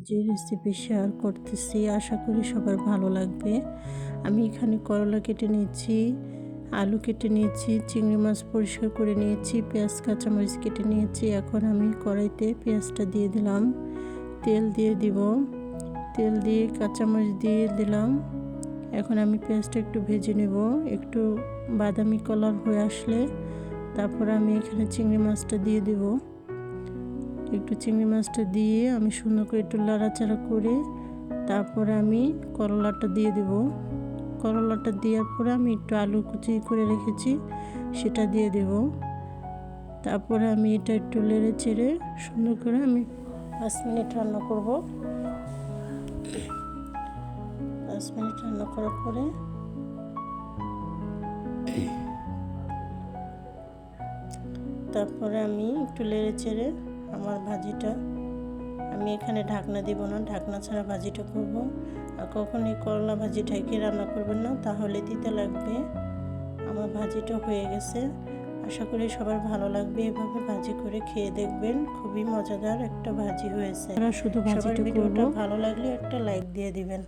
ভাজির recipe share করতেছি। আশা করি সবার ভালো লাগবে। আমি এখানে করলা কেটে নিয়েছি, আলু কেটে নিয়েছি, চিংড়ি মাছ পরিষ্কার করে নিয়েছি, পেঁয়াজ কাঁচামরিচ কেটে নিয়েছি। এখন আমি কড়াইতে পেঁয়াজটা দিয়ে দিলাম, তেল দিয়ে দিব, তেল দিয়ে কাঁচামরিচ দিয়ে দিলাম। এখন আমি পেঁয়াজটা একটু ভেজে নেব, একটু বাদামি কালার হয়ে আসলে তারপর আমি এখানে চিংড়ি মাছটা দিয়ে দেব। একটু চিংড়ি মাছটা দিয়ে আমি সুন্দর করে একটু নাড়াচাড়া করে তারপরে আমি করলাটা দিয়ে দেব। করলাটা দেওয়ার পরে আমি একটু আলু কুচি করে রেখেছি সেটা দিয়ে দেব। তারপরে আমি এটা একটু নেড়ে চেড়ে সুন্দর করে আমি 5 মিনিট রান্না করব। 5 মিনিট রান্না করার পরে তারপরে আমি একটু নেড়ে চেড়ে আমার ভাজিটা, আমি এখানে ঢাকনা দিব না, ঢাকনা ছাড়া ভাজিটা করব। আর কখনোই করলা ভাজি ঢেকে রান্না করবেন না, তাহলে দিতে লাগবে। আমার ভাজিটা হয়ে গেছে, আশা করি সবার ভালো লাগবে। এভাবে ভাজি করে খেয়ে দেখবেন, খুবই মজাদার একটা ভাজি হয়েছে। শুধু ভাজিটা করব। ভালো লাগলে একটা লাইক দিয়ে দিবেন।